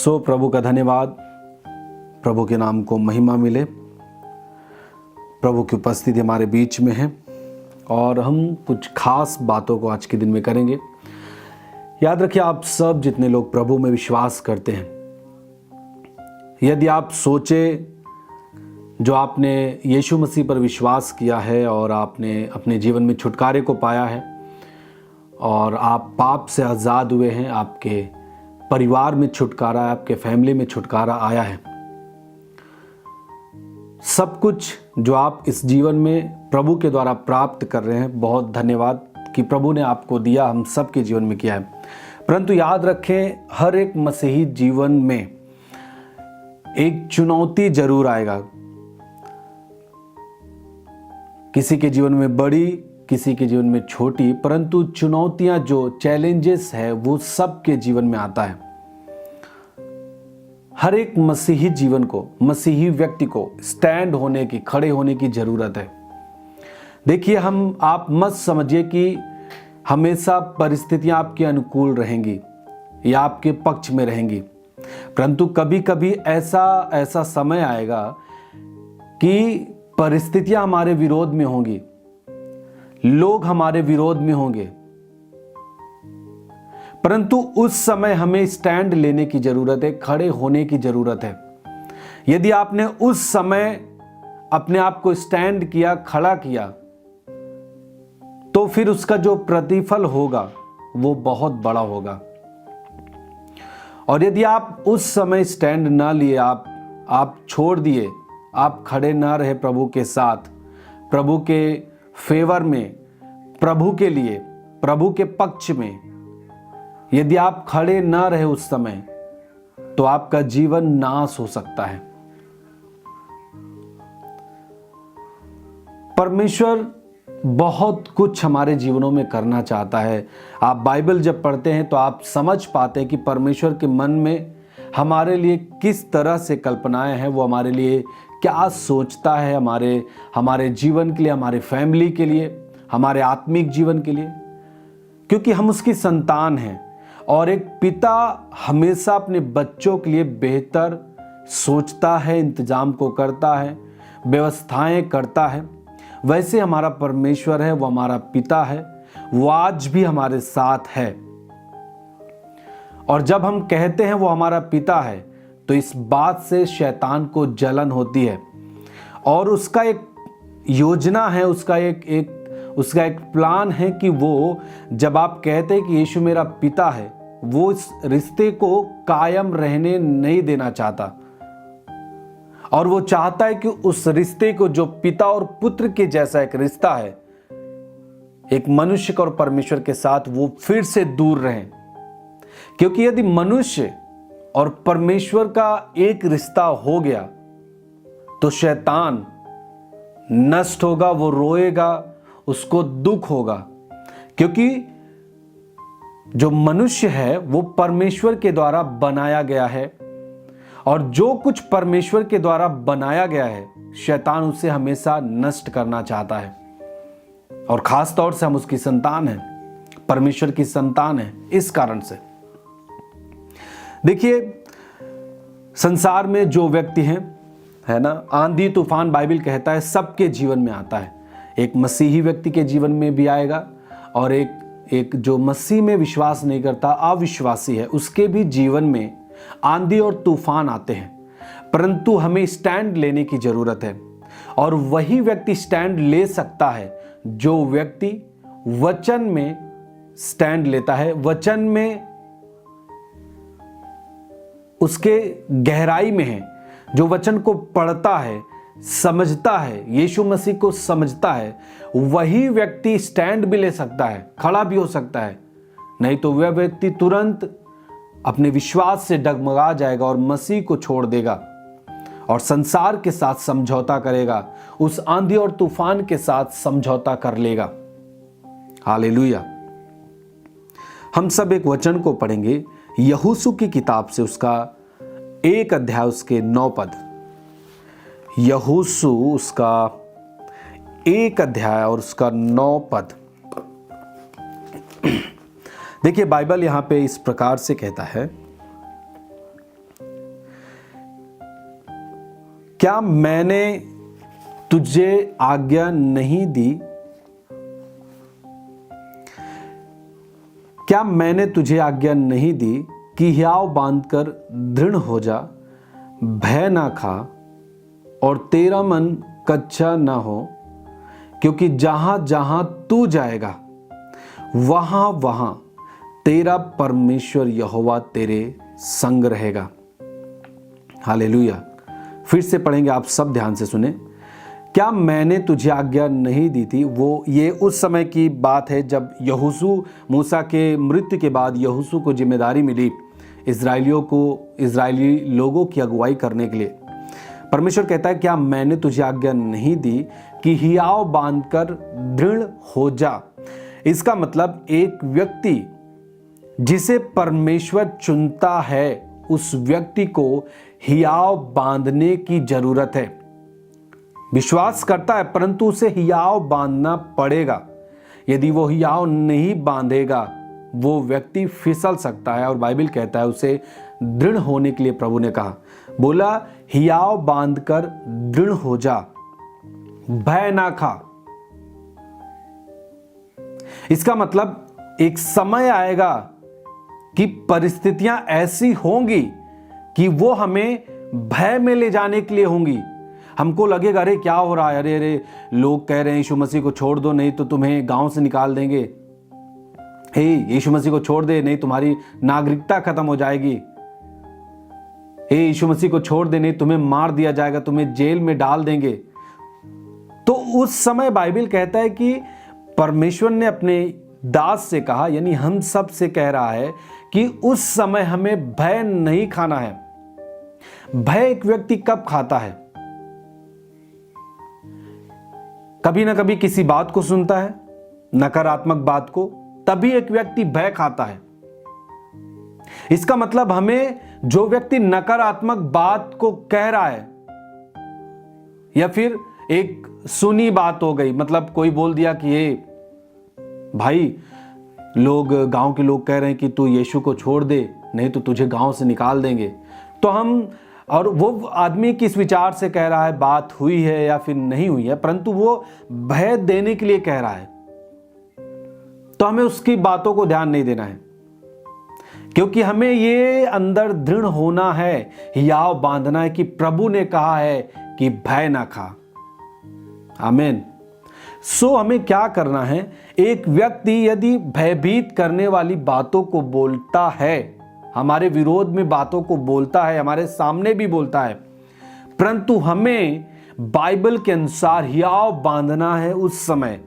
प्रभु का धन्यवाद, प्रभु के नाम को महिमा मिले। प्रभु की उपस्थिति हमारे बीच में है और हम कुछ खास बातों को आज के दिन में करेंगे। याद रखिए, आप सब जितने लोग प्रभु में विश्वास करते हैं, यदि आप सोचे जो आपने यीशु मसीह पर विश्वास किया है और आपने अपने जीवन में छुटकारे को पाया है और आप पाप से आज़ाद हुए हैं, आपके परिवार में छुटकारा, आपके फैमिली में छुटकारा आया है, सब कुछ जो आप इस जीवन में प्रभु के द्वारा प्राप्त कर रहे हैं, बहुत धन्यवाद कि प्रभु ने आपको दिया, हम सब के जीवन में किया है। परंतु याद रखें, हर एक मसीही जीवन में एक चुनौती जरूर आएगा। किसी के जीवन में बड़ी, किसी के जीवन में छोटी, परंतु चुनौतियां, जो चैलेंजेस है, वो सबके जीवन में आता है। हर एक मसीही जीवन को, मसीही व्यक्ति को स्टैंड होने की, खड़े होने की जरूरत है। देखिए, आप मत समझिए कि हमेशा परिस्थितियां आपके अनुकूल रहेंगी या आपके पक्ष में रहेंगी, परंतु कभी कभी ऐसा समय आएगा कि परिस्थितियां हमारे विरोध में होंगी, लोग हमारे विरोध में होंगे, परंतु उस समय हमें स्टैंड लेने की जरूरत है, खड़े होने की जरूरत है। यदि आपने उस समय अपने आप को स्टैंड किया, खड़ा किया, तो फिर उसका जो प्रतिफल होगा वो बहुत बड़ा होगा। और यदि आप उस समय स्टैंड ना लिए, आप छोड़ दिए, आप खड़े ना रहे प्रभु के साथ, प्रभु के फेवर में, प्रभु के लिए, प्रभु के पक्ष में, यदि आप खड़े ना रहे उस समय, तो आपका जीवन नाश हो सकता है। परमेश्वर बहुत कुछ हमारे जीवनों में करना चाहता है। आप बाइबल जब पढ़ते हैं तो आप समझ पाते हैं कि परमेश्वर के मन में हमारे लिए किस तरह से कल्पनाएं हैं, वो हमारे लिए क्या सोचता है, हमारे जीवन के लिए, हमारे फैमिली के लिए, हमारे आत्मिक जीवन के लिए, क्योंकि हम उसकी संतान हैं। और एक पिता हमेशा अपने बच्चों के लिए बेहतर सोचता है, इंतजाम को करता है, व्यवस्थाएं करता है। वैसे हमारा परमेश्वर है, वो हमारा पिता है, वो आज भी हमारे साथ है। और जब हम कहते हैं वो हमारा पिता है, तो इस बात से शैतान को जलन होती है और उसका एक योजना है, उसका एक प्लान है कि वो, जब आप कहते हैं कि यीशु मेरा पिता है, वो इस रिश्ते को कायम रहने नहीं देना चाहता। और वो चाहता है कि उस रिश्ते को, जो पिता और पुत्र के जैसा एक रिश्ता है, एक मनुष्य और परमेश्वर के साथ, वो फिर से दूर रहें। क्योंकि यदि मनुष्य और परमेश्वर का एक रिश्ता हो गया, तो शैतान नष्ट होगा, वो रोएगा, उसको दुख होगा। क्योंकि जो मनुष्य है वो परमेश्वर के द्वारा बनाया गया है, और जो कुछ परमेश्वर के द्वारा बनाया गया है, शैतान उसे हमेशा नष्ट करना चाहता है। और खास तौर से हम उसकी संतान हैं, परमेश्वर की संतान है। इस कारण से देखिए, संसार में जो व्यक्ति हैं, है ना, आंधी तूफान बाइबल कहता है सबके जीवन में आता है। एक मसीही व्यक्ति के जीवन में भी आएगा, और एक जो मसीह में विश्वास नहीं करता, अविश्वासी है, उसके भी जीवन में आंधी और तूफान आते हैं। परंतु हमें स्टैंड लेने की जरूरत है, और वही व्यक्ति स्टैंड ले सकता है जो व्यक्ति वचन में स्टैंड लेता है, वचन में उसके गहराई में है, जो वचन को पढ़ता है, समझता है, यीशु मसीह को समझता है, वही व्यक्ति स्टैंड भी ले सकता है, खड़ा भी हो सकता है। नहीं तो वह व्यक्ति तुरंत अपने विश्वास से डगमगा जाएगा और मसीह को छोड़ देगा और संसार के साथ समझौता करेगा, उस आंधी और तूफान के साथ समझौता कर लेगा। हालेलुया। हम सब एक वचन को पढ़ेंगे, यहोशू की किताब से, उसका 1 अध्याय, उसके 9 पद। यहोशू उसका 1 अध्याय और उसका 9 पद। देखिए, बाइबल यहां पे इस प्रकार से कहता है, क्या मैंने तुझे आज्ञा नहीं दी? क्या मैंने तुझे आज्ञा नहीं दी कि हियाव बांधकर दृढ़ हो जा, भय ना खा और तेरा मन कच्चा ना हो, क्योंकि जहां जहां तू जाएगा वहां वहां तेरा परमेश्वर यहोवा तेरे संग रहेगा। हालेलुया। फिर से पढ़ेंगे, आप सब ध्यान से सुने। क्या मैंने तुझे आज्ञा नहीं दी थी? ये उस समय की बात है जब यहोशू, मूसा के मृत्यु के बाद यहोशू को जिम्मेदारी मिली इजरायली लोगों की अगुवाई करने के लिए। परमेश्वर कहता है, क्या मैंने तुझे आज्ञा नहीं दी कि हियाव बांधकर दृढ़ हो जा। इसका मतलब एक व्यक्ति जिसे परमेश्वर चुनता है, उस व्यक्ति को हियाव बांधने की जरूरत है। विश्वास करता है परंतु उसे हियाव बांधना पड़ेगा। यदि वो हियाव नहीं बांधेगा वो व्यक्ति फिसल सकता है, और बाइबल कहता है उसे दृढ़ होने के लिए प्रभु ने कहा, बोला हियाव बांधकर दृढ़ हो जा, भय ना खा। इसका मतलब एक समय आएगा कि परिस्थितियां ऐसी होंगी कि वो हमें भय में ले जाने के लिए होंगी। हमको लगेगा अरे क्या हो रहा है, अरे अरे लोग कह रहे हैं यीशु मसीह को छोड़ दो नहीं तो तुम्हें गांव से निकाल देंगे, हे यीशु मसीह को छोड़ दे नहीं तुम्हारी नागरिकता खत्म हो जाएगी, हे यीशु मसीह को छोड़ दे नहीं तुम्हें मार दिया जाएगा, तुम्हें जेल में डाल देंगे। तो उस समय बाइबल कहता है कि परमेश्वर ने अपने दास से कहा, यानी हम सब से कह रहा है कि उस समय हमें भय नहीं खाना है। भय एक व्यक्ति कब खाता है? कभी ना कभी किसी बात को सुनता है, नकारात्मक बात को, तभी एक व्यक्ति भय खाता है। इसका मतलब हमें जो व्यक्ति नकारात्मक बात को कह रहा है, या फिर एक सुनी बात हो गई, मतलब कोई बोल दिया कि ये भाई गांव के लोग कह रहे हैं कि तू यीशु को छोड़ दे नहीं तो तुझे गांव से निकाल देंगे, तो हम, और वो आदमी किस विचार से कह रहा है, बात हुई है या फिर नहीं हुई है, परंतु वो भय देने के लिए कह रहा है, तो हमें उसकी बातों को ध्यान नहीं देना है, क्योंकि हमें ये अंदर दृढ़ होना है, हियाव बांधना है कि प्रभु ने कहा है कि भय ना खा। आमीन। हमें क्या करना है? एक व्यक्ति यदि भयभीत करने वाली बातों को बोलता है, हमारे विरोध में बातों को बोलता है, हमारे सामने भी बोलता है, परंतु हमें बाइबल के अनुसार हियाव बांधना है उस समय,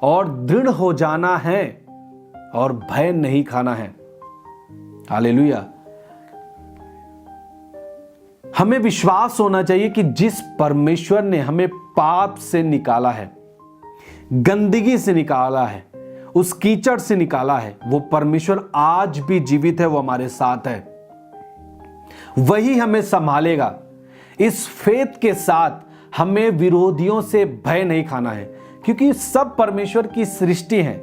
और दृढ़ हो जाना है, और भय नहीं खाना है। हालेलुया। हमें विश्वास होना चाहिए कि जिस परमेश्वर ने हमें पाप से निकाला है, गंदगी से निकाला है, उस कीचड़ से निकाला है, वो परमेश्वर आज भी जीवित है, वो हमारे साथ है, वही हमें संभालेगा। इस फेथ के साथ हमें विरोधियों से भय नहीं खाना है, क्योंकि सब परमेश्वर की सृष्टि है।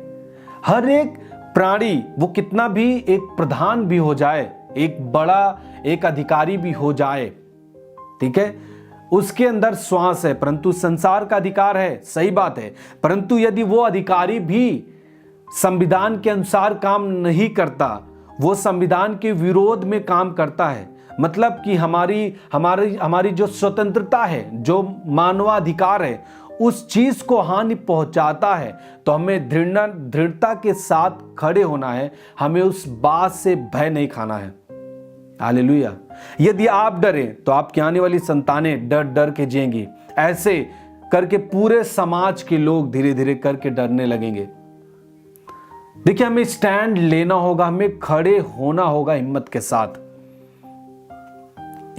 हर एक प्राणी, वो कितना भी एक प्रधान भी हो जाए, एक बड़ा एक अधिकारी भी हो जाए, ठीक है, उसके अंदर श्वास है, परंतु संसार का अधिकार है, सही बात है, परंतु यदि वो अधिकारी भी संविधान के अनुसार काम नहीं करता, वो संविधान के विरोध में काम करता है, मतलब कि हमारी जो स्वतंत्रता है, जो मानवाधिकार है, उस चीज को हानि पहुंचाता है, तो हमें दृढ़ता के साथ खड़े होना है, हमें उस बात से भय नहीं खाना है। हालेलुया। यदि आप डरे तो आपकी आने वाली संतानें डर डर के जिएंगी। ऐसे करके पूरे समाज के लोग धीरे धीरे करके डरने लगेंगे। देखिए, हमें स्टैंड लेना होगा, हमें खड़े होना होगा हिम्मत के साथ।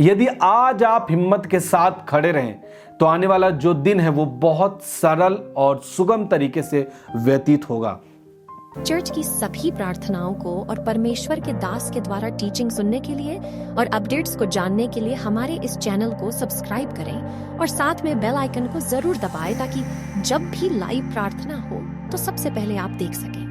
यदि आज आप हिम्मत के साथ खड़े रहें तो आने वाला जो दिन है वो बहुत सरल और सुगम तरीके से व्यतीत होगा। चर्च की सभी प्रार्थनाओं को और परमेश्वर के दास के द्वारा टीचिंग सुनने के लिए और अपडेट्स को जानने के लिए हमारे इस चैनल को सब्सक्राइब करें और साथ में बेल आइकन को जरूर दबाएं, ताकि जब भी लाइव प्रार्थना हो तो सबसे पहले आप देख सकें।